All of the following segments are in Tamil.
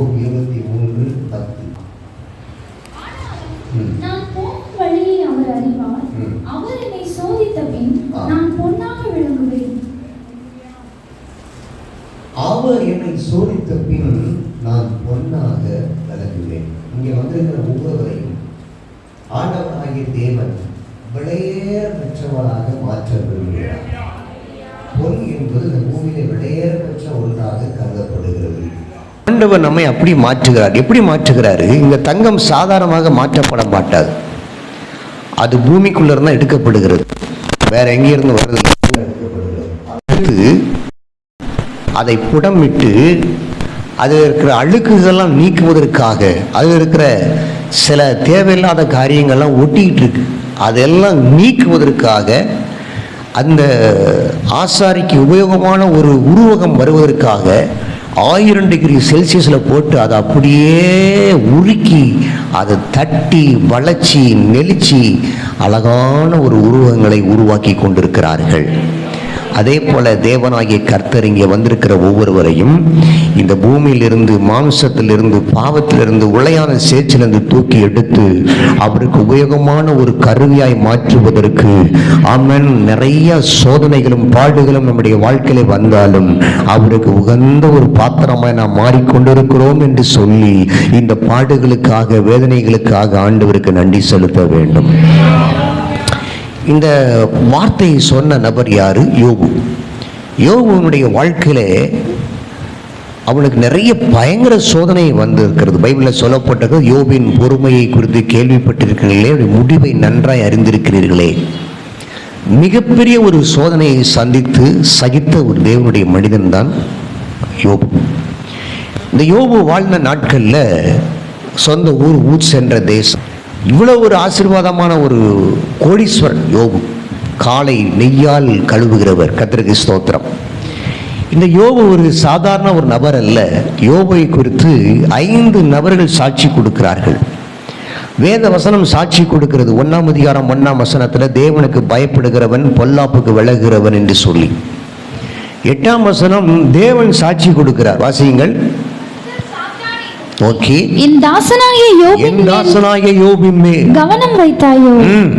யோபு 23:10. நான் போகும் வழியை அவர் அறிவார். அவர் என்னை சோதித்த பின் நான் பொன்னாக விளங்குவேன். அவர் என்னை சோதித்த பின் நான் பொன்னாக விளங்குவேன். இங்கே வந்திருக்கிற ஒவ்வொருவரையும் ஆண்டவராகிய தேவன் விலையேற பெற்றவராக மாற்ற விரும்புகிறார். பொன் என்பது இந்த பூமியில விலையேற பெற்ற ஒன்றாக கருதப்படுகிறது. ஆண்டவர் நம்மை அப்படி மாற்றுகிறார். எப்படி மாற்றுகிறாரு? இந்த தங்கம் சாதாரணமாக மாற்றப்பட மாட்டாது. அது பூமிக்குள்ள இருந்தா எடுக்கப்படுகிறது, வேற எங்கிருந்து வருது எடுக்கப்படுகிறது. அடுத்து அதை புடமிட்டு அதில் இருக்கிற அழுக்குகள்லாம் நீக்குவதற்காக அதில் இருக்கிற சில தேவையில்லாத காரியங்கள்லாம் ஒட்டிக்கிட்டு இருக்கு, அதெல்லாம் நீக்குவதற்காக அந்த ஆசாரிக்கு உபயோகமான ஒரு உருவகம் வருவதற்காக 1000 டிகிரி செல்சியஸில் போட்டு அதை அப்படியே உருக்கி அதை தட்டி வளைச்சி நெளிச்சி அழகான ஒரு உருவங்களை உருவாக்கி கொண்டிருக்கிறார்கள். அதே போல தேவனாகிய கர்த்தர் இங்கே வந்திருக்கிற ஒவ்வொருவரையும் இந்த பூமியிலிருந்து, மாம்சத்திலிருந்து, பாவத்திலிருந்து, உளையான சேற்றிலிருந்து தூக்கி எடுத்து அவருக்கு உபயோகமான ஒரு கருவியாய் மாற்றுவதற்கு ஆமென். நிறைய சோதனைகளும் பாடுகளும் நம்முடைய வாழ்க்கையில வந்தாலும் அவருக்கு உகந்த ஒரு பாத்திரமாய் நாம் மாறிக்கொண்டிருக்கிறோம் என்று சொல்லி இந்த பாடுகளுக்காக, வேதனைகளுக்காக ஆண்டவருக்கு நன்றி செலுத்த வேண்டும். இந்த வார்த்தையை சொன்ன நபர் யாரு? யோபு. யோபுனுடைய வாழ்க்கையிலே அவனுக்கு நிறைய பயங்கர சோதனை வந்திருக்கிறது. பைபிளில் சொல்லப்பட்டது, யோபின் பொறுமையை குறித்து கேள்விப்பட்டிருக்கிறீர்களே, அவருடைய முடிவை நன்றாய் அறிந்திருக்கிறீர்களே. மிகப்பெரிய ஒரு சோதனையை சந்தித்து சகித்த ஒரு தேவனுடைய மனிதன் தான் யோபு. இந்த யோபு வாழ்ந்த நாட்களில் சொந்த ஊர் சென்ற தேசம். இவ்வளவு ஒரு ஆசீர்வாதமான ஒரு கோடீஸ்வரன் யோபு. காலை நெய்யால் கழுவுகிறவர். கர்த்தருக்கு ஸ்தோத்திரம். இந்த யோபு ஒரு சாதாரண ஒரு நபர் அல்ல. யோபுவை குறித்து 5 நபர்கள் சாட்சி கொடுக்கிறார்கள். வேத வசனம் சாட்சி கொடுக்கிறது. 1ஆம் அதிகாரம் 1ஆம் வசனத்தில் தேவனுக்கு பயப்படுகிறவன் பொல்லாப்புக்கு விலகுகிறவன் என்று சொல்லி. 8ஆம் வசனம் தேவன் சாட்சி கொடுக்கிறார். வாசியுங்கள். என் தாசனாகிய யோபின் மேல் கவனம் வைத்தாயோ,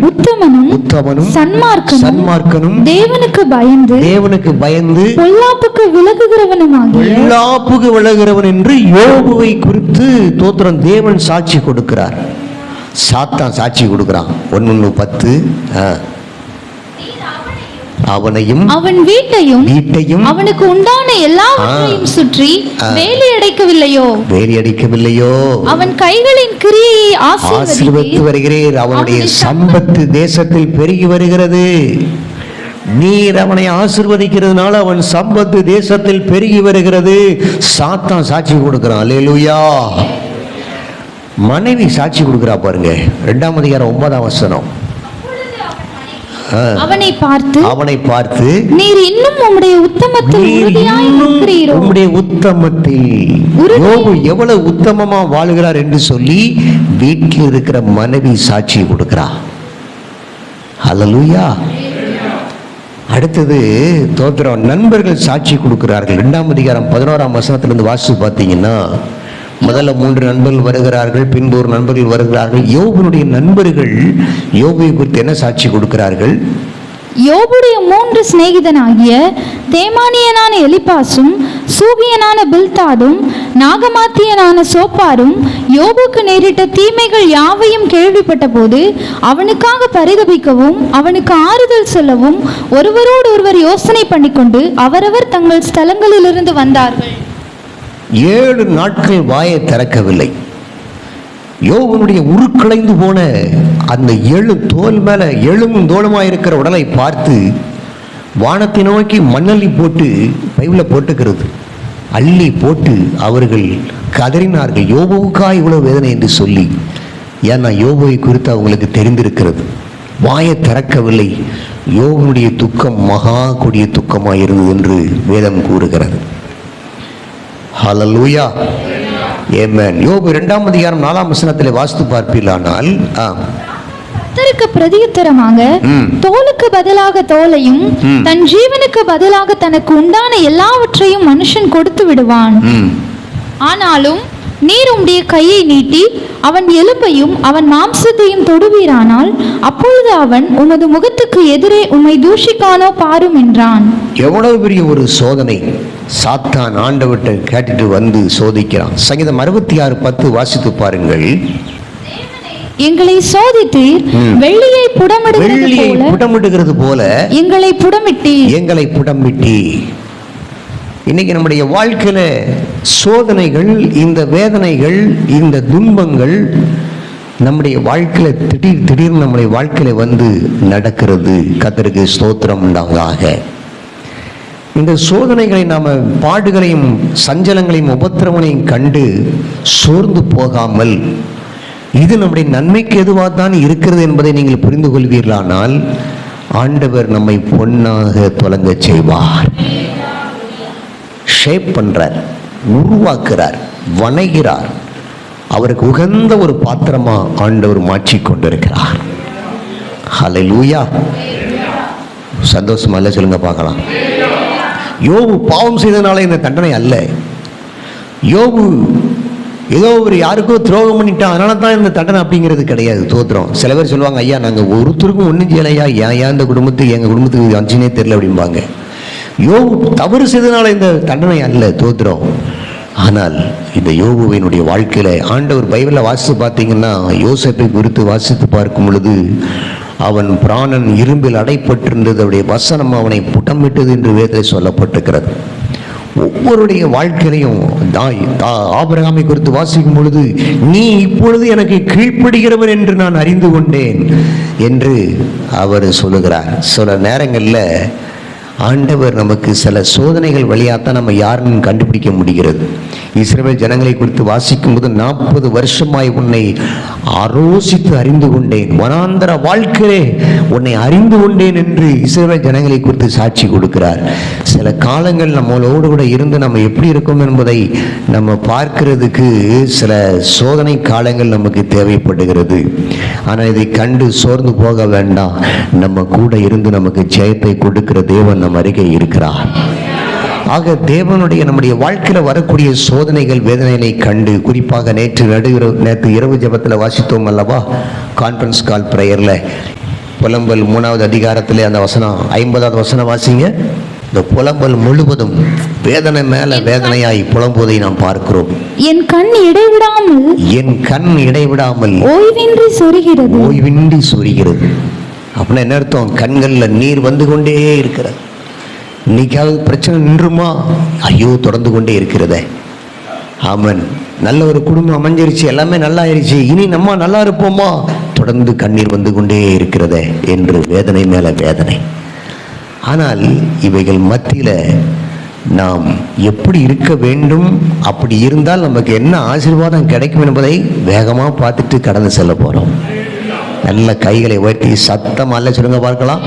உத்தமனும் சன்மார்க்கனும் தேவனுக்கு பயந்து பொல்லாப்புக்கு விலகுகிறவன் என்று யோபுவை குறித்து தோத்திரம் தேவன் சாட்சி கொடுக்கிறார். சாத்தான் சாட்சி கொடுக்கிறான். 1:10. அவனையும் அவன் வீட்டையும் அவனுக்கு உண்டான எல்லாவற்றையும் சுற்றி வேலி அடைக்கவில்லையோ, அவன் கைகளின் கிரியையை ஆசீர்வதித்து வருகிறீர். அவனுடைய சம்பத்து தேசத்தில் பெருகி வருகிறது. நீர் அவனை ஆசீர்வதிக்கிறதுனால அவன் சம்பத்து தேசத்தில் பெருகி வருகிறது. சாத்தான் சாட்சி கொடுக்கிறான். அல்லேலூயா. மனைவி சாட்சி கொடுக்கிறா பாருங்க. 2ஆம் அதிகாரம் 9ஆம் வசனம். அவனை பார்த்து நீர் இன்னும் உம்முடைய உத்தமத்தில் யோபு எவ்வளவு உத்தமமா வாழுகிறார் என்று சொல்லி வீட்டில் இருக்கிற மனைவி சாட்சி கொடுக்கிறார். ஹல்லேலூயா. அடுத்தது தோத்திரம் நண்பர்கள் சாட்சி கொடுக்கிறார்கள். 2ஆம் அதிகாரம் 11ஆம் வசனத்திலிருந்து வாசித்து பார்த்தீங்கன்னா, முதல்ல 3 நண்பர்கள் வருகிறார்கள், பின்பு ஒரு நண்பர்கள் வருகிறார்கள். யோபுனுடைய நண்பர்கள் யோபுவை குறித்து என்ன சாட்சி கொடுக்கிறார்கள்? யோபுடைய 3 சிநேகிதனாகிய தேமானியனான எலிப்பாசும், சூகியனான பில்தாதும், நாகமாத்தியனான சோப்பாரும் யோபுக்கு நேரிட்ட தீமைகள் யாவையும் கேள்விப்பட்ட போது அவனுக்காக பரிதபிக்கவும் அவனுக்கு ஆறுதல் சொல்லவும் ஒருவரோடு ஒருவர் யோசனை பண்ணிக்கொண்டு அவரவர் தங்கள் ஸ்தலங்களிலிருந்து வந்தார்கள். 7 நாட்கள் வாயை திறக்கவில்லை. யோபுனுடைய உருக்களைந்து போன அந்த தோல் மேல எலும்பும் தோலுமாய் இருக்கிற உடலை பார்த்து வானத்தை நோக்கி மண்ணள்ளி போட்டு பைபிள போட்டுக்கிறது, அள்ளி போட்டு அவர்கள் கதறினார்கள், யோபுவுக்கா இவ்வளவு வேதனை என்று சொல்லி. ஏன்னா யோபுவை குறித்து அவங்களுக்கு தெரிந்திருக்கிறது. வாயை திறக்கவில்லை. யோபுனுடைய துக்கம் மகா கொடிய துக்கமாய் இருந்தது என்று வேதம் கூறுகிறது. ஹல்லேலூயா. ஆமென். யோபு 2ஆம் அதிகாரம் 4ஆம் வசனத்திலே வாசித்து பார்ப்பீர்களானால், கர்த்தருக்கு பிரதியுத்தரமாக தோலுக்கு பதிலாக தோலையும் தன் ஜீவனுக்கு பதிலாக தனக்கு உண்டான எல்லாவற்றையும் மனுஷன் கொடுத்து விடுவான். ஆனாலும் நீர் உம்முடைய கையை நீட்டி அவன் எலும்பையும் அவன் மாம்சத்தையும் தொடுவீரானால் அப்பொழுது அவன் உமது முகத்துக்கு எதிரே உம்மை தூஷிக்கானோ பாரும் என்றான். எவ்வளவு பெரிய ஒரு சோதனை! சாத்தான் ஆண்டவர்கிட்ட கேட்டுட்டு வந்து சோதிக்கிறான். சங்கீதம் 66:10 வாசித்து பாருங்கள். எங்களை சோதித்தீர், வெள்ளியை புடமிடுகிறது போல எங்களை புடமிட்டி. இன்னைக்கு நம்முடைய வாழ்க்கையில சோதனைகள், இந்த வேதனைகள், இந்த துன்பங்கள் நம்முடைய வாழ்க்கையில திடீர்னு நம்முடைய வாழ்க்கையில வந்து நடக்கிறது. கர்த்தருக்கு ஸ்தோத்திரம் உண்டாவதாக. இந்த சோதனைகளை நாம பாடுகளையும் சஞ்சலங்களையும் உபத்திரவங்களையும் கண்டு சோர்ந்து போகாமல், இது நம்முடைய நன்மைக்கு எதுவாக தான் இருக்கிறது என்பதை நீங்கள் புரிந்து கொள்வீர்களானால் ஆண்டவர் நம்மை பொன்னாக தொலங்க செய்வார். ஷேப் பண்றார், உருவாக்குறார், வணைகிறார். அவருக்கு உகந்த ஒரு பாத்திரமா ஆண்டவர் மாற்றிக் கொண்டிருக்கிறார். ஹல்லேலூயா! சந்தோஷமா இல்ல சொல்லுங்க பார்க்கலாம். யோபு பாவம் செய்தனால இந்த தண்டனை அல்ல. யோபு ஏதோ ஒரு யாருக்கோ துரோகம் பண்ணிட்டான் அதனால தான் இந்த தண்டனை அப்படிங்கிறது கிடையாது. தோத்திரம். சில பேர் சொல்லுவாங்க, ஐயா நாங்கள் ஒருத்தருக்கும் ஒன்றும் செய்யலையா, ஏன் இந்த குடும்பத்துக்கு எங்கள் குடும்பத்துக்கு அஞ்சுனே தெரியல அப்படிம்பாங்க. யோபு தவறு செய்தனால இந்த தண்டனை அல்ல. தோத்திரம். ஆனால் இந்த யோபுவினுடைய வாழ்க்கையில ஆண்டவர் பைபிளில் வாசித்து பார்த்தீங்கன்னா, யோசேப்பை குறித்து வாசித்து பார்க்கும் பொழுது அவன் பிராணன் இரும்பில் அடைப்பட்டிருந்தது, அவருடைய வசனம் அவனை புட்டமிட்டது என்று வேதத்தில் சொல்லப்பட்டிருக்கிறது. ஒவ்வொருடைய வாழ்க்கையிலையும் ஆபிரகாமை குறித்து வாசிக்கும் பொழுது, நீ இப்பொழுது எனக்கு கீழ்ப்படுகிறவர் என்று நான் அறிந்து கொண்டேன் என்று அவர் சொல்லுகிறார். சில நேரங்களில் ஆண்டவர் நமக்கு சில சோதனைகள் வழியாத்தான் நம்ம யாருன்னு கண்டுபிடிக்க முடிகிறது. இஸ்ரவேல் ஜனங்களை குறித்து வாசிக்கும் போது 40 வருஷமாய் உன்னை ஆலோசித்து அறிந்து கொண்டேன், வனாந்தர வாழ்க்கையிலே உன்னை அறிந்து கொண்டேன் என்று இஸ்ரவேல் ஜனங்களை குறித்து சாட்சி கொடுக்கிறார். சில காலங்கள் நம்மளோடு கூட இருந்து நம்ம எப்படி இருக்கோம் என்பதை நம்ம பார்க்கிறதுக்கு சில சோதனை காலங்கள் நமக்கு தேவைப்படுகிறது. ஆனால் இதை கண்டு சோர்ந்து போக வேண்டாம். நம்ம கூட இருந்து நமக்கு ஜெயத்தை கொடுக்கிற தேவன் நம் அருகே இருக்கிறார். ஆக தேவனுடைய நம்முடைய வாழ்க்கையில் வரக்கூடிய சோதனைகள் வேதனைகளை கண்டு, குறிப்பாக நேற்று இரவு ஜெபத்தில் வாசித்தோம் அல்லவா, கான்ஃபரன்ஸ் கால் பிரேயரில் புலம்பல் 3வது அதிகாரத்தில் அந்த வசனம் 50வது வசனம் வாசிங்க. இந்த புலம்பல் முழுவதும் வேதனை மேல வேதனையாய் புலம்புவதை நாம் பார்க்கிறோம். என் கண் இடைவிடாமல் ஓய்வின்றி சொரிகிறது. அப்படின்னா என்ன அர்த்தம்? கண்கள்ல நீர் வந்து கொண்டே இருக்கிறது. இன்னைக்காவது பிரச்சனை நின்றுமா? ஐயோ தொடர்ந்து கொண்டே இருக்கிறதே. ஆமன். நல்ல ஒரு குடும்பம் அமைஞ்சிருச்சு, எல்லாமே நல்லா ஆயிடுச்சு, இனி நம்ம நல்லா இருப்போமா? தொடர்ந்து கண்ணீர் வந்து கொண்டே இருக்கிறதே என்று வேதனை மேல வேதனை. ஆனால் இவைகள் மத்தியில நாம் எப்படி இருக்க வேண்டும், அப்படி இருந்தால் நமக்கு என்ன ஆசீர்வாதம் கிடைக்கும் என்பதை வேகமா பார்த்துட்டு கடந்து செல்ல போறோம். நல்ல கைகளை உயர்த்தி சத்தம் அல்ல சொல்லுங்க பார்க்கலாம்.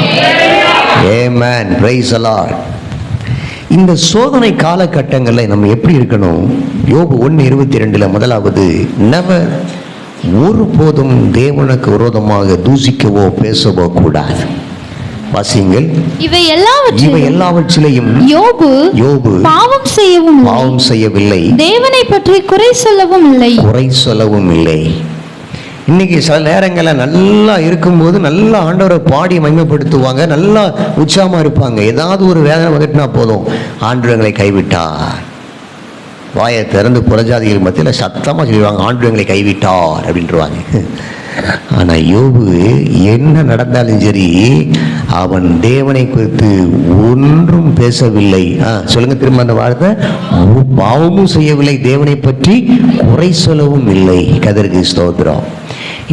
ஆமென். Praise the Lord. இந்த சோதனை காலகட்டங்களில் நம்ம எப்படி இருக்கணும்? யோபு 1:22 முதலாவது, நெவர், ஒருபோதும் தேவனுக்கு விரோதமாக தூசிக்கவோ பேசவோ கூடாது. வாசியுங்கள். இவை எல்லாவற்றிலையும் யோபு பாவம் செய்யவில்லை, தேவனை பற்றி குறை சொல்லவும் இல்லை. இன்னைக்கு சில நேரங்களில் நல்லா இருக்கும்போது நல்லா ஆண்டவரை பாடி மகிமைப்படுத்துவாங்க, நல்லா உற்சாகமாக இருப்பாங்க. ஏதாவது ஒரு வேதனை வந்துட்டுனா போதும், ஆண்டவரை கைவிட்டார். வாயை திறந்து புறஜாதிகள் மத்தியில் சத்தமாக சொல்லுவாங்க, ஆண்டவரை கைவிட்டார் அப்படின்ட்டுருவாங்க. ஆனால் யோபு என்ன நடந்தாலும் சரி, அவன் தேவனை குறித்து ஒன்றும் பேசவில்லை. சொல்லுங்க திரும்ப அந்த வார்த்தை. பாவமும் செய்யவில்லை, தேவனை பற்றி குறை சொல்லவும் இல்லை. கர்த்தருக்கு ஸ்தோத்திரம்.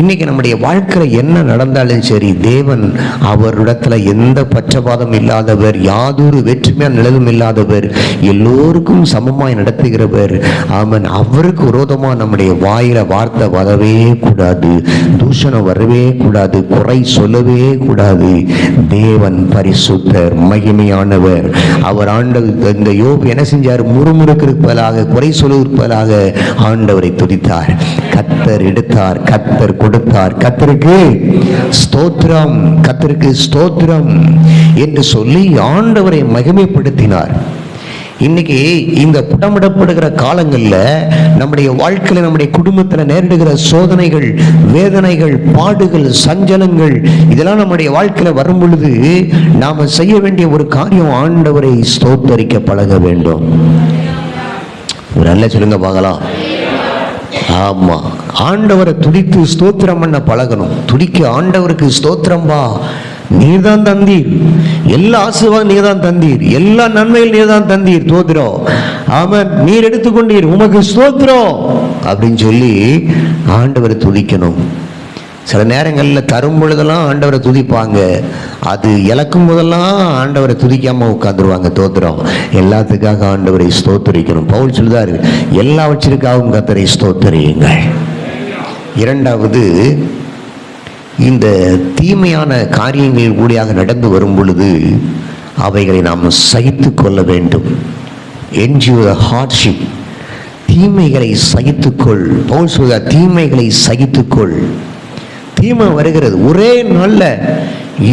இன்னைக்கு நம்முடைய வாழ்க்கையில் என்ன நடந்தாலும் சரி, தேவன் அவரிடத்துல எந்த பட்சபாதம் இல்லாதவர், யாதொரு வேற்றுமையான நிழலும் இல்லாதவர், எல்லோருக்கும் சமமாய் நடத்துகிறவர். ஆமன். அவருக்கு விரோதமாக நம்முடைய வாயில வார்த்தை வரவே கூடாது, தூஷணம் வரவே கூடாது, குறை சொல்லவே கூடாது. தேவன் பரிசுத்தர், மகிமையானவர். அவர் ஆண்டவர். இந்த யோபு என்ன செஞ்சார்? முறுமுறுக்கிறதுக்கு குறை சொல்வதற்காக ஆண்டவரை துதித்தார். கர்த்தர் எடுத்தார், கர்த்தர் கொடுத்தார், கர்த்தருக்கு ஸ்தோத்திரம், கர்த்தருக்கு ஸ்தோத்திரம் என்று சொல்லி ஆண்டவரை மகிமைப்படுத்தினார். இன்னைக்கு இந்த புடமிடப்படுகிற காலங்களில் நம்முடைய வாழ்க்கையில், நம்முடைய குடும்பத்தில் நேரிடுகிற சோதனைகள், வேதனைகள், பாடுகள், சஞ்சலங்கள் இதெல்லாம் நம்முடைய வாழ்க்கையில் வரும் பொழுது நாம செய்ய வேண்டிய ஒரு காரியம், ஆண்டவரை ஸ்தோத்தரிக்க பழக வேண்டும். ஒரு நல்ல சொல்லுங்க பார்க்கலாம். ஆமா, ஆண்டவரை துதித்து ஸ்தோத்திரம் பண்ண பழகணும். துதிக்க, ஆண்டவருக்கு ஸ்தோத்திரம்பா, நீர்தான் தந்தீர், எல்லா ஆசீர்வாதம் நீர்தான் தந்தீர், எல்லா நன்மைகள் நீர்தான் தந்தீர், ஸ்தோத்திரம். ஆமென், நீர் எடுத்துக்கொண்டீர், உமக்கு ஸ்தோத்திரம் அப்படின்னு சொல்லி ஆண்டவரை துதிக்கணும். சில நேரங்களில் தரும் பொழுதெல்லாம் ஆண்டவரை துதிப்பாங்க, அது இழக்கும் போதெல்லாம் ஆண்டவரை துதிக்காம உட்காந்துருவாங்க. ஸ்தோத்திரம். எல்லாத்துக்காக ஆண்டவரை ஸ்தோத்தரிக்கணும். பவுல் சொல்றாரு, எல்லாவற்றிற்காகவும் கர்த்தரை ஸ்தோத்தரியுங்கள். இரண்டாவது, இந்த தீமையான காரியங்கள் கூடியாக நடந்து வரும் பொழுது அவைகளை நாம் சகித்து கொள்ள வேண்டும். endure hardship. தீமைகளை சகித்துக்கொள். பவுல் சொல்றார், தீமைகளை சகித்துக்கொள். தீமை வருகிறது, ஒரே நாள்ல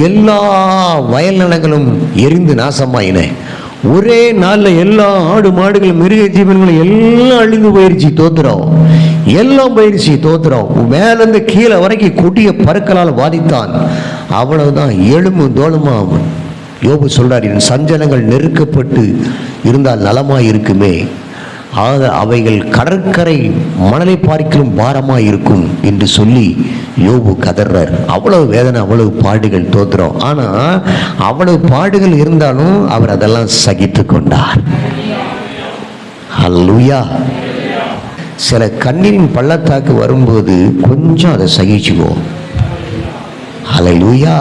எல்லா வயல் நிலங்களும் எரிந்து நாசமாயின. ஒரே நாள்ல எல்லா ஆடு மாடுகளும் மிருக ஜீவன்களும் எல்லாம் அழிந்து போயிருச்சு. ஸ்தோத்திரம். எல்லாம் போயிருச்சு. ஸ்தோத்திரம். மேலிருந்து கீழே வரைக்கும் கொடிய பருக்களால் பாதித்தான். அவ்வளவுதான், எலும்பு தோளுமா. யோபு சொல்றார், என் சஞ்சலங்கள் நெருக்கப்பட்டு இருந்தால் நலமாய் இருக்குமே, அவைகள் கடற்கரை மணலை பார்க்கிலும் பாரமாய் இருக்கும் என்று சொல்லி யோபு கதறார். அவ்வளவு வேதனை, அவ்வளவு பாடுகள். ஸ்தோத்திரம். ஆனா அவ்வளவு பாடுகள் இருந்தாலும் அவர் அதெல்லாம் சகித்து கொண்டார். ஹல்லேலூயா. சில கண்ணீரின் பள்ளத்தாக்கு வரும்போது கொஞ்சம் அதை சகிச்சுக்குவோம். ஹல்லேலூயா.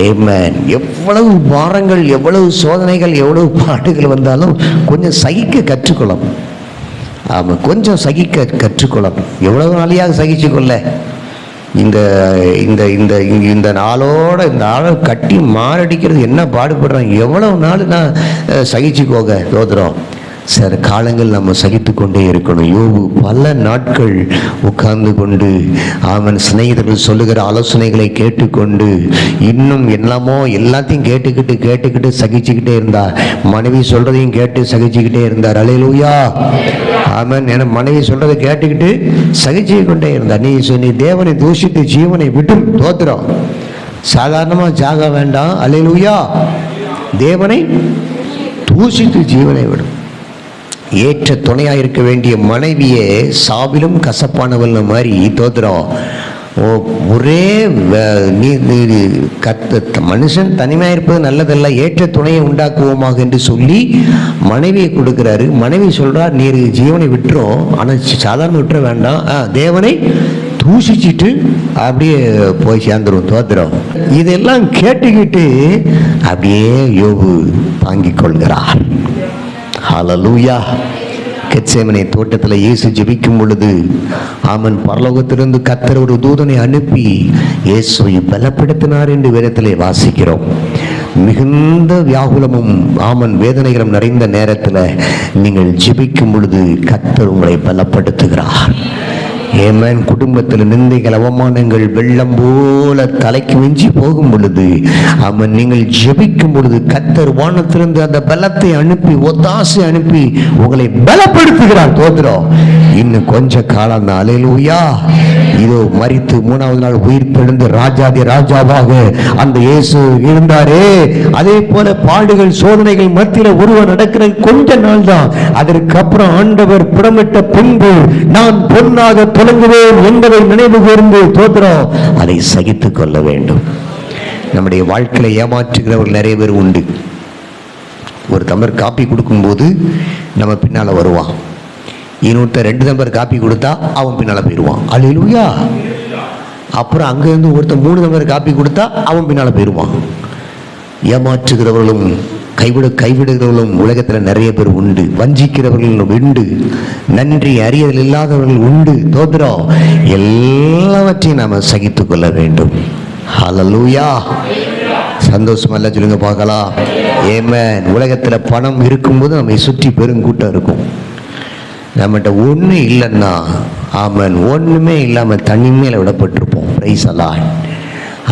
ஆமென். எவ்வளவு பாரங்கள், எவ்வளவு சோதனைகள், எவ்வளவு பாடுகள் வந்தாலும் கொஞ்சம் சகிக்க கற்றுக்கொள்ளணும். ஆமாம், கொஞ்சம் சகிக்க கற்றுக்கொள்ளணும். எவ்வளவு நாளையாக சகிச்சு கொள்ள, இந்த இந்த இந்த இந்த நாளோட இந்த ஆளை கட்டி மாரடிக்கிறது என்ன பாடுபடுறாங்க, எவ்வளவு நாள் நான் சகிச்சுக்கோங்க. ஸ்தோத்திரம். சில காலங்கள் நம்ம சகித்து கொண்டே இருக்கணும். யோபு பல நாட்கள் உட்கார்ந்து கொண்டு அவன் சிநேகிதர்கள் சொல்லுகிற ஆலோசனைகளை கேட்டுக்கொண்டு இன்னும் என்னமோ எல்லாத்தையும் கேட்டுக்கிட்டு சகிச்சுக்கிட்டே இருந்தார். மனைவி சொல்றதையும் கேட்டு சகிச்சுக்கிட்டே இருந்தார். அல்லேலூயா. ஆமென். என மனைவி சொல்றதை கேட்டுக்கிட்டு சகிச்சு கொண்டே இருந்தார். நீ தேவனை தூஷித்து ஜீவனை விட்டும். ஸ்தோத்திரம். சாதாரணமா சாக வேண்டாம். அல்லேலூயா. தேவனை தூஷித்து ஜீவனை விடும். ஏற்ற துணையாக இருக்க வேண்டிய மனைவியே சாவிலும் கசப்பானவள் மாதிரி. ஸ்தோத்திரம். ஒரே மனுஷன் தனிமையாக இருப்பது நல்லதல்ல, ஏற்ற துணையை உண்டாக்குவோமாக என்று சொல்லி மனைவியை கொடுக்கிறாரு. மனைவி சொல்றார், நீர் ஜீவனை விட்டுரும், ஆனால் சாதாரண விட்டுற வேண்டாம், தேவனை தூஷிச்சுட்டு அப்படியே போய் சேர்ந்துரும். ஸ்தோத்திரம். இதெல்லாம் கேட்டுக்கிட்டு அப்படியே யோபு தாங்கிக் கொள்கிறார். ஹல்லேலூயா. கெத்சேமனே தோட்டத்தில் இயேசு ஜெபிக்கும் பொழுது அவன் பரலோகத்திலிருந்து கர்த்தர் ஒரு தூதனை அனுப்பி இயேசுவை பலப்படுத்தினார் என்று வேதத்திலே வாசிக்கிறோம். மிகுந்த வியாகுலமும் ஆமன் வேதனைகளும் நிறைந்த நேரத்தில் நீங்கள் ஜெபிக்கும் பொழுது கர்த்தர் உங்களை பலப்படுத்துகிறார். ஏமேன். குடும்பத்தில் நிந்தைகள், அவமானங்கள் வெள்ளம் போல தலைக்கு மிஞ்சி போகும் பொழுது அவன் நீங்கள் ஜெபிக்கும் பொழுது கர்த்தர் வானத்திலிருந்து அந்த பலத்தை அனுப்பி, ஒத்தாசை அனுப்பி உங்களை பலப்படுத்துகிறார். ஸ்தோத்திரம். இன்னும் கொஞ்ச காலம் தான். அல்லேலூயா. இதோ மரித்து மூணாவது நாள் உயிர் தெழுந்து ராஜாதி ராஜாவாக அந்த இயேசு இருந்தாரே, அதே போல பாடுகள் சோதனைகள் மத்தியில் ஒருவர் நடக்கிற கொஞ்ச நாள் தான். அதற்கப்புறம் ஆண்டவர் புடமிட்ட பின்பு நான் பொன்னாக தொடங்குவேன் என்பதை நினைவு கூர்ந்து ஸ்தோத்திரம் அதை சகித்துக் கொள்ள வேண்டும். நம்முடைய வாழ்க்கையில ஏமாற்றுகிறவர்கள் நிறைய பேர் உண்டு. ஒரு டம்ளர் காப்பி கொடுக்கும்போது நம்ம பின்னால வருவான். இன்னொருத்தர் 2 டம்ளர் காப்பி கொடுத்தா அவன் பின்னால போயிடுவான். அல்லேலூயா. அப்புறம் அங்கிருந்து ஒருத்தர் 3 டம்ளர் காப்பி கொடுத்தா அவன் பின்னால போயிடுவான். ஏமாற்றுகிறவர்களும் கைவிடுகிறவர்களும் உலகத்தில் நிறைய பேர் உண்டு. வஞ்சிக்கிறவர்களும் உண்டு. நன்றி அறியல் இல்லாதவர்கள் உண்டு. ஸ்தோத்திரம். எல்லாவற்றையும் நாம் சகித்து கொள்ள வேண்டும். ஹல்லேலூயா. சந்தோஷமா இல்லை சொல்லுங்க பார்க்கலாம். ஆமென். உலகத்தில் பணம் இருக்கும்போது நம்மை சுற்றி பெருங்கூட்டம் இருக்கும். நம்மகிட்ட ஒன்று இல்லைன்னா ஆமென், ஒன்றுமே இல்லாமல் தனிமையில் விடப்பட்டிருப்போம். பிரைஸ் அல்லாஹ்.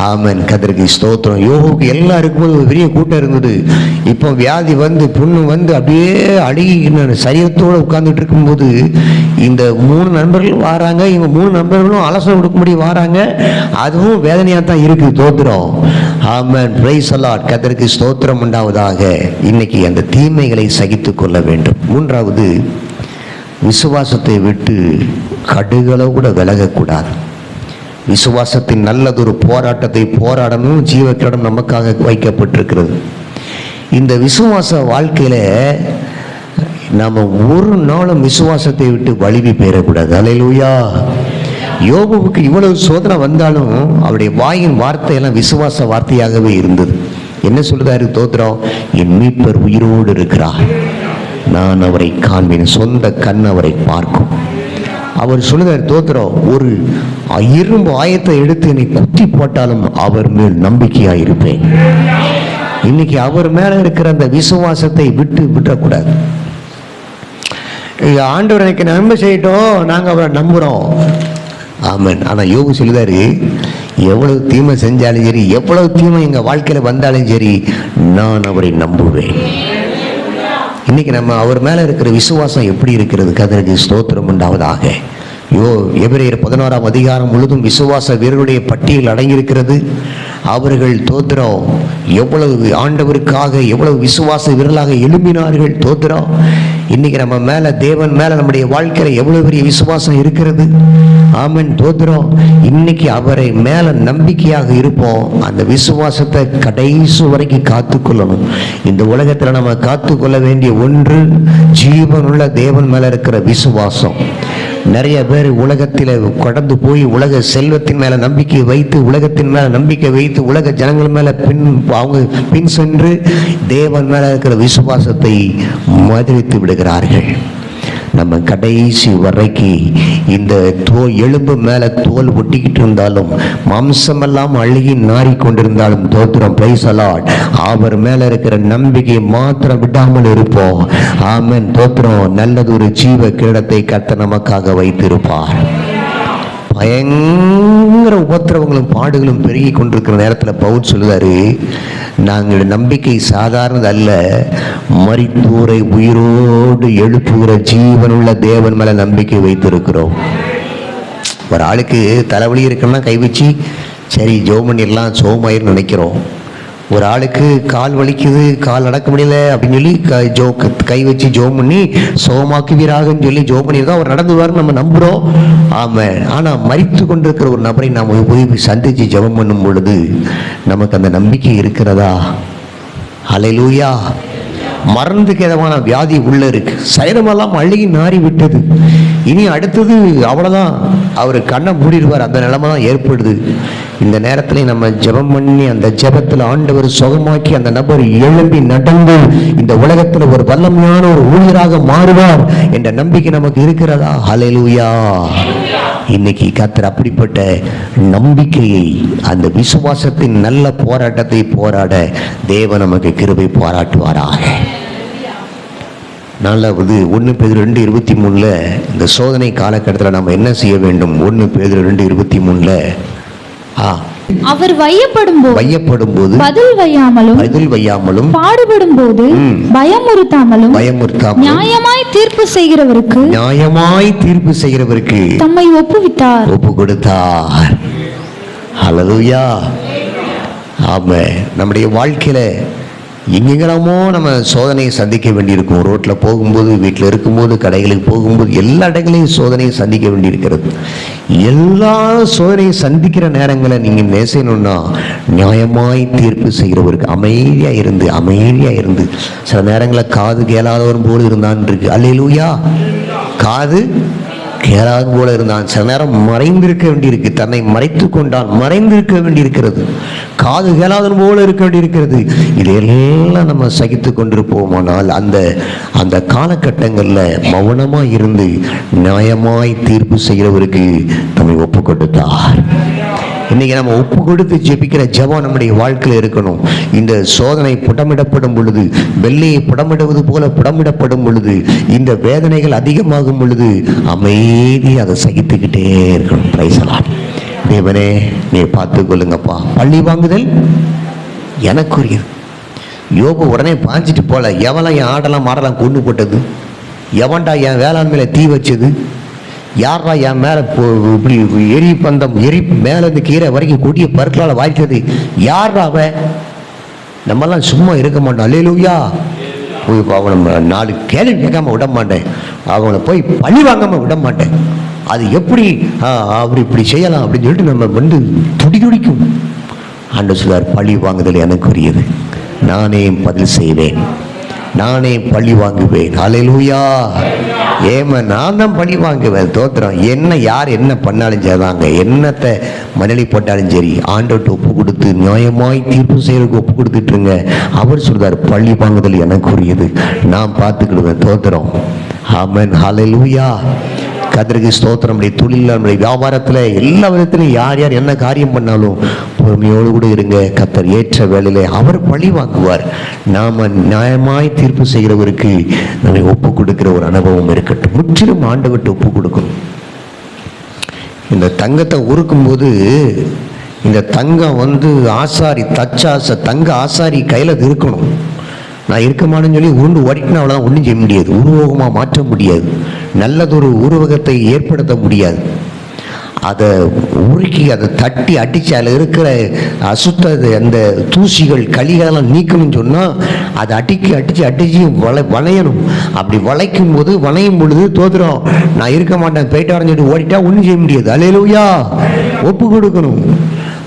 ஆமென். கர்த்தருக்கு ஸ்தோத்திரம். யோபுக்கு எல்லாம் இருக்கும்போது ஒரு பெரிய கூட்டம் இருந்தது. இப்போ வியாதி வந்து புண்ணு வந்து அப்படியே அழுகி சரீரத்தோடு உட்கார்ந்துட்டு இருக்கும்போது இந்த 3 நண்பர்கள் வராங்க. இவங்க 3 நண்பர்களும் அலசல் கொடுக்கும்படி வராங்க. அதுவும் வேதனையாக தான் இருக்குது. தோத்திரம். ஆமென். Praise the Lord. கர்த்தருக்கு ஸ்தோத்திரம் உண்டாவதாக. இன்னைக்கு அந்த தீமைகளை சகித்து கொள்ள வேண்டும். 3வது, விசுவாசத்தை விட்டு கடுகளவு கூட விலகக்கூடாது. விசுவாசத்தின் நல்லதொரு போராட்டத்தை போராடணும். ஜீவக்கிரடம் நமக்காக வைக்கப்பட்டிருக்கிறது. இந்த விசுவாச வாழ்க்கையில நம்ம ஒரு நாளும் விசுவாசத்தை விட்டு வலிமை பெறக்கூடாது. அல்லேலூயா. யோபுவுக்கு இவ்வளவு சோதனை வந்தாலும் அவருடைய வாயின் வார்த்தையெல்லாம் விசுவாச வார்த்தையாகவே இருந்தது. என்ன சொல்றாரு? தோத்திரம். என் மீட்பர் உயிரோடு இருக்கிறார், நான் அவரை காண்பேன், சொந்த கண் அவரை பார்க்கும். அவர் சொல்லுகிறார், தோத்திரம், ஒரு இரும்பு ஆயத்தை எடுத்து என்னை குத்தி போட்டாலும் அவர் மேல் நம்பிக்கையாயிருப்பேன். இன்னைக்கு அவர் மேல இருக்கிற அந்த விசுவாசத்தை விட்டுறக்கூடாது. ஆண்டவர் எனக்கு நன்மை செய்யட்டும், நாங்க அவரை நம்புறோம். ஆமென். ஆனா யோபு சொல்லுதாரு, எவ்வளவு தீமை செஞ்சாலும் சரி, எவ்வளவு தீமை எங்க வாழ்க்கையில வந்தாலும் சரி, நான் அவரை நம்புவேன். இன்னைக்கு நம்ம அவர் மேல இருக்கிற விசுவாசம் எப்படி இருக்கிறது? கர்த்தருக்கு ஸ்தோத்திரம் உண்டாவதாக. எபிரேயர் 11ஆம் அதிகாரம் முழுதும் விசுவாச வீரருடைய பட்டியல் அடங்கியிருக்கிறது. அவர்கள் தோத்திரம் எவ்வளவு ஆண்டவருக்காக எவ்வளவு விசுவாச வீரர்களாக எழும்பினார்கள். தோத்திரம். இன்னைக்கு நம்ம மேல, தேவன் மேல, நம்முடைய வாழ்க்கையில எவ்வளவு பெரிய விசுவாசம் இருக்கிறது. ஆமென். தோத்திரம். இன்னைக்கு அவரை மேல நம்பிக்கையாக இருப்போம். அந்த விசுவாசத்தை கடைசி வரைக்கும் காத்துக்கொள்ளணும். இந்த உலகத்துல நம்ம காத்துக்கொள்ள வேண்டிய ஒன்று, ஜீவனுள்ள தேவன் மேல இருக்கிற விசுவாசம். நிறைய பேர் உலகத்தில் கடந்து போய் உலக செல்வத்தின் மேல நம்பிக்கை வைத்து, உலகத்தின் மேல நம்பிக்கை வைத்து, உலக ஜனங்கள் மேல அவங்க பின் சென்று தேவன் மேல இருக்கிற விசுவாசத்தை மதித்து விடுகிறார்கள். நம்ம கடைசி வரைக்கும் இந்த எலும்பு மேல தோல் ஒட்டிக்கிட்டு இருந்தாலும், மாம்சமெல்லாம் அழுகி நாறி கொண்டிருந்தாலும், தோத்திரம், பிரைஸ் தி லார்ட், அவர் மேல இருக்கிற நம்பிக்கையை மாத்திரம் விடாமல் இருப்போம். ஆமென். தோத்திரம். நல்லது ஒரு ஜீவ கிரீடத்தை கர்த்தர் நமக்காக வைத்திருப்பார். பயங்கர உபத்திரவங்களும் பாடுகளும் பெருகி கொண்டிருக்கிற நேரத்தில் பவுல் சொல்லுவாரு, நாங்கள் நம்பிக்கை சாதாரணது அல்ல, மரித்தோரை உயிரோடு எழுப்புகிற ஜீவனுள்ள தேவன் மேல நம்பிக்கை வைத்திருக்கிறோம். ஒரு ஆளுக்கு தலைவலி இருக்குன்னா கை வச்சு சரி ஜெபம் பண்ணிடலாம், சோமாயின்னு நினைக்கிறோம். ஒரு ஆளுக்கு கால் வலிக்குது, கால் நடக்க முடியல அப்படின்னு சொல்லி கை வச்சு ஜெபம் பண்ணி சோமாக்குவீராகன்னு சொல்லி ஜெபம் பண்ணியிருக்கோம். அவர் நடந்துவாருன்னு நம்ம நம்புகிறோம். ஆமாம். ஆனால் மரித்து கொண்டிருக்கிற ஒரு நபரை நாம் போய் சந்தித்து ஜெபம் பண்ணும் பொழுது நமக்கு அந்த நம்பிக்கை இருக்கிறதா? ஹல்லேலூயா. மறந்துக்கு எதமான வியாதி உள்ள இருக்கு, சரீரமெல்லாம் அழுகி நாறி விட்டது. இனி அடுத்தது அவ்வளோதான், அவர் கண்ணை மூடிடுவார். அந்த நிலைமை தான் ஏற்படுது. இந்த நேரத்தில் நம்ம ஜெபம் பண்ணி அந்த ஜெபத்தில் ஆண்டவர் சுகமாக்கி அந்த நபர் எழும்பி நடந்து இந்த உலகத்தில் ஒரு வல்லமையான ஒரு ஊழியராக மாறுவார் என்ற நம்பிக்கை நமக்கு இருக்கிறதா? ஹல்லேலூயா. இன்னைக்கு கர்த்தர் அப்படிப்பட்ட நம்பிக்கையை, அந்த விசுவாசத்தின் நல்ல போராட்டத்தை போராட தேவன் நமக்கு கிருபை பாராட்டுவாராக. நாலாவது 1 பேதுரு 2:23 இந்த சோதனை காலகட்டத்தில் நம்ம என்ன செய்ய வேண்டும்? 1 பேதுரு 2:23 அவர் வையப்படும் போது பதில் வையாமலும் பாடுபடும் போது பயமுறுத்தாமலும் நியாயமாய் தீர்ப்பு செய்கிறவருக்கு தம்மை ஒப்பு கொடுத்தார். ஹல்லேலூயா. ஆமென். நம்முடைய வாழ்க்கையில எங்கெங்கெல்லாமோ நம்ம சோதனையை சந்திக்க வேண்டியிருக்கும். ரோட்டில் போகும்போது, வீட்டில் இருக்கும்போது, கடைகளுக்கு போகும்போது, எல்லா இடங்களையும் சோதனையை சந்திக்க வேண்டியிருக்கிறது. எல்லா சோதனையை சந்திக்கிற நேரங்களை நீங்கள் நேசணும்னா நியாயமாய் தீர்ப்பு செய்கிறவருக்கு அமைதியாக இருந்து சில நேரங்களில் காது கேளாதவன் போல இருந்தான் இருக்கு. அல்லேலூயா. காது கேளாத போல இருந்தான். சில நேரம் மறைந்திருக்க வேண்டியிருக்கு, தன்னை மறைத்து கொண்டான், மறைந்திருக்க வேண்டியிருக்கிறது. காது கேளாதன் போல இருக்க வேண்டியிருக்கிறது. இதையெல்லாம் நம்ம சகித்து கொண்டிருப்போமானால் அந்த காலகட்டங்களில் மௌனமாக இருந்து நியாயமாய் தீர்ப்பு செய்கிறவருக்கு நம்மை ஒப்பு கொடுத்தார். இன்னைக்கு நம்ம ஒப்பு கொடுத்து ஜெபிக்கிற ஜெபம் நம்முடைய வாழ்க்கையில் இருக்கணும். இந்த சோதனை புடமிடப்படும் பொழுது, வெள்ளையை புடமிடுவது போல புடமிடப்படும் பொழுது, இந்த வேதனைகள் அதிகமாகும் பொழுது அமைதியாக அதை சகித்துக்கிட்டே இருக்கணும். Price the Lord. தேவனே நீ பார்த்து கொள்ளுங்கப்பா. பழி வாங்குதல் எனக்குரியது. யோபு உடனே பாஞ்சிட்டு போல, எவெல்லாம் என் ஆடெல்லாம் மாடெல்லாம் கொண்டு போட்டது, எவன்டா என் வேளாண்மையில தீ வச்சது, யாரா என் மேலே இப்படி எரி பந்தம் மேலே இருந்து கீரை வரைக்கும் கொடிய பருக்களால் வாய்த்தது யாரா அவன்? நம்மெல்லாம் சும்மா இருக்க மாட்டோம். அல்லேலூயா. போய் அவனை 4 கேள்வி கேட்காம விட மாட்டேன், அவனை போய் பழி வாங்காம விட மாட்டேன். அது எப்படி அவர் இப்படி செய்யலாம் அப்படின்னு சொல்லிட்டு நம்ம துடிக்கும். ஆண்டவர் சொல்றார், பழி வாங்குதல் எனக்குரியது, நானே பதில் செய்வேன், நானே பழி வாங்குவேன். அல்லேலூயா. நான் தான் பழி வாங்குவேன். தோத்திரம். என்ன யார் என்ன பண்ணாலும் சரிதாங்க, என்னத்தை மணலி போட்டாலும் சரி, ஆண்டவர்கிட்ட ஒப்பு கொடுத்து நியாயமாய் தீர்ப்பு செய்யறதுக்கு ஒப்பு கொடுத்துட்டுருங்க. அவர் சொல்றார், பழி வாங்குதல் எனக்குரியது, நான் பார்த்துக்கிடுவேன். தோத்திரம். ஆமென். ஹல்லேலூயா. கர்த்தருக்கு ஸ்தோத்திரம். நம்முடைய தொழில், நம்முடைய வியாபாரத்தில், எல்லா விதத்திலையும் யார் யார் என்ன காரியம் பண்ணாலும் பொறுமையோடு கூட இருங்க. கர்த்தர் ஏற்ற வேளையிலே அவர் பழி வாங்குவார். நாம நியாயமாய் தீர்ப்பு செய்கிறவருக்கு நம்மை ஒப்பு கொடுக்கிற ஒரு அனுபவம் இருக்கட்டும். முற்றிலும் ஆண்டவர்கிட்ட ஒப்பு கொடுக்கணும். இந்த தங்கத்தை உருக்கும் போது, இந்த தங்கம் ஆசாரி தங்க ஆசாரி கையில் இருக்கணும். நான் இருக்கமானு சொல்லி உருண்டு ஓடிட்டுனா அவ்வளோதான், ஒன்றும் செய்ய முடியாது. உருவகமாக மாற்ற முடியாது, நல்லதொரு உருவகத்தை ஏற்படுத்த முடியாது. அதை உருக்கி அதை தட்டி அடித்து அதில் இருக்கிற அசுத்த அந்த தூசிகள் களிகளெல்லாம் நீக்கணும்னு சொன்னால் அதை அடித்து வளையணும். அப்படி வளையும் பொழுது தோத்துறோம். நான் இருக்க மாட்டேன் போயிட்டு வரேன்னு சொல்லி ஓடிட்டா ஒன்றும் செய்ய முடியாது. அல்லேலூயா. ஒப்பு கொடுக்கணும்.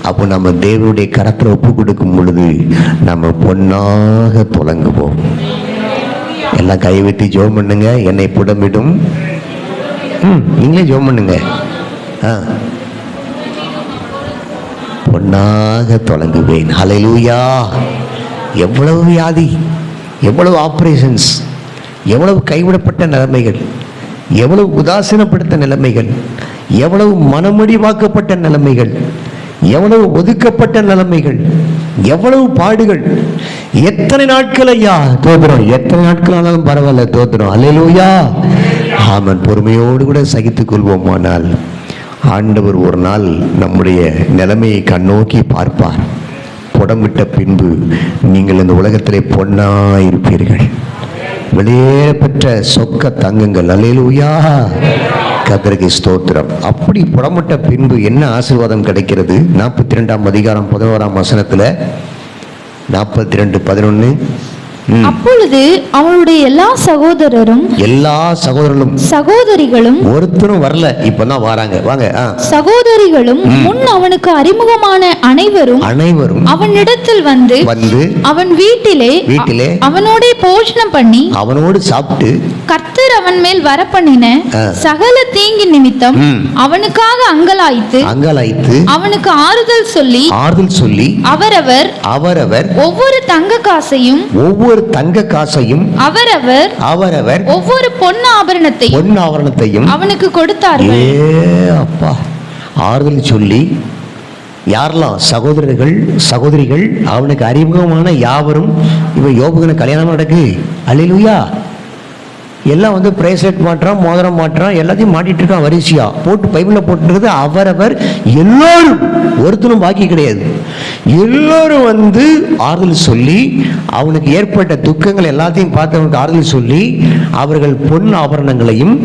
அப்போ நம்ம தேவனுடைய கரத்தில் ஒப்பு கொடுக்கும் பொழுது நம்ம பொன்னாக துலங்குவோம். எல்லாம் கை வைத்து ஜெபம் பண்ணுங்க. என்னை புடமிடும். நீங்களே ஜெபம் பண்ணுங்க. பொன்னாக துலங்குவேன். ஹல்லேலூயா. எவ்வளவு வியாதி, எவ்வளவு ஆபரேஷன்ஸ், எவ்வளவு கைவிடப்பட்ட நிலைமைகள், எவ்வளவு உதாசீனப்படுத்த நிலைமைகள், எவ்வளவு மனமடிவாக்கப்பட்ட நிலைமைகள், எவ்வளவு ஒதுக்கப்பட்ட நிலைமைகள், எவ்வளவு பாடுகள், எத்தனை நாட்கள் ஐயா. தோத்திரம். எத்தனை நாட்கள் ஆனாலும் பரவாயில்ல. தோத்திரம். அல்லேலூயா. ஆமென். பொறுமையோடு கூட சகித்துக் கொள்வோமானால் ஆண்டவர் ஒரு நாள் நம்முடைய நிலைமையை கண்ணோக்கி பார்ப்பார். புடமிட்ட பின்பு நீங்கள் இந்த உலகத்திலே பொன்னாயிருப்பீர்கள், வெளியேற பெற்ற சொக்க தங்குங்கள். அல்லேலூயா. கர்த்தருக்கு ஸ்தோத்திரம். அப்படி புடமிட்ட பின்பு என்ன ஆசீர்வாதம் கிடைக்கிறது? 42ஆம் அதிகாரம் 11ஆம் வசனத்துல 42:11. அப்பொழுது அவனுடைய எல்லா சகோதரிகளும் ஒருத்தரும் வரல, இப்பதான் வராங்க. வாங்க. சகோதரிகளும் முன் அவனுக்கு அறிமுகமான அனைவரும் அவனிடத்தில் வந்து அவன் வீட்டிலே அவனோட போஜனம் பண்ணி அவனோடு சாப்பிட்டு கர்த்தர் அவன் மேல் வரப்பண்ணின சகல தீங்கி நிமித்தம் அவனுக்காக அங்கலாய்த்து அவனுக்கு ஆறுதல் சொல்லி அவரவர் ஒவ்வொரு தங்க காசையும் அவரவர் ஒவ்வொரு பொன்னாபரணத்தையும் அவனுக்கு கொடுத்தார்கள். அப்பா, ஆறுதல் சொல்லி யாரெல்லாம்? சகோதரிகள் அவனுக்கு அறிமுகமான யாவரும். இவன் யோபுக்கு கல்யாணம் நடக்கு. அல்லேலூயா. எல்லாம் பிரேஸ்லெட் மாட்டுறான், மோதிரம் மாட்டுறான், எல்லாத்தையும் மாட்டிட்டு இருக்கான். வரிசையா போட்டு பைபிளில் போட்டுருக்குது. அவரவர் எல்லோரும், ஒருத்தரும் பாக்கி கிடையாது. எல்லோரும் ஆறுதல் சொல்லி அவனுக்கு ஏற்பட்ட துக்கங்கள் எல்லாத்தையும் பார்த்து அவனுக்கு ஆறுதல் சொல்லி அவர்கள் பொன் ஆபரணங்களையும்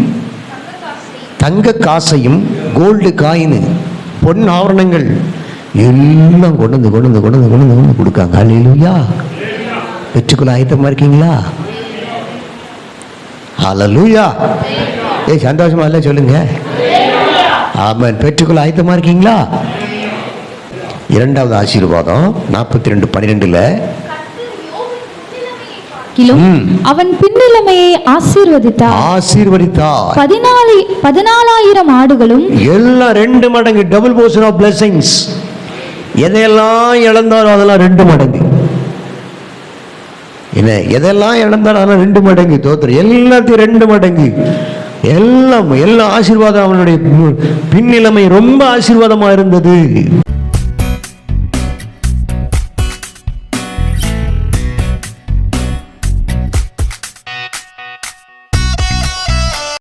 தங்க காசையும், கோல்டு காயின், பொன் ஆபரணங்கள் எல்லாம் கொண்டு கொடுக்காங்க. அல்லேலூயா. பெற்றுக்கொள்ள ஆயத்தமா இருக்கீங்களா? ஹல்லேலூயா. சந்தோஷமா இல்ல சொல்லுங்க. ஆமென். பெற்றுக்கொள்ள ஆயத்தமா இருக்கீங்களா? இரண்டாவது ஆசீர்வாதம் 42:12. அவன் பின்னிலைமையை ஆசீர்வதித்தார். 14,000 ஆடுகளும் எல்லாம் 2 மடங்கு டபுள் போர்ஷன் ஆஃப் பிளெஸிங்ஸ். எதையெல்லாம் இழந்தாலும் அதெல்லாம் 2 மடங்கு. என்ன எதெல்லாம் இழந்தாலும் அதெல்லாம் 2 மடங்கு. தோத்திரம். எல்லாத்தையும் 2 மடங்கு. எல்லா ஆசீர்வாதம். அவனுடைய பின்னிலைமை ரொம்ப ஆசீர்வாதமா இருந்தது.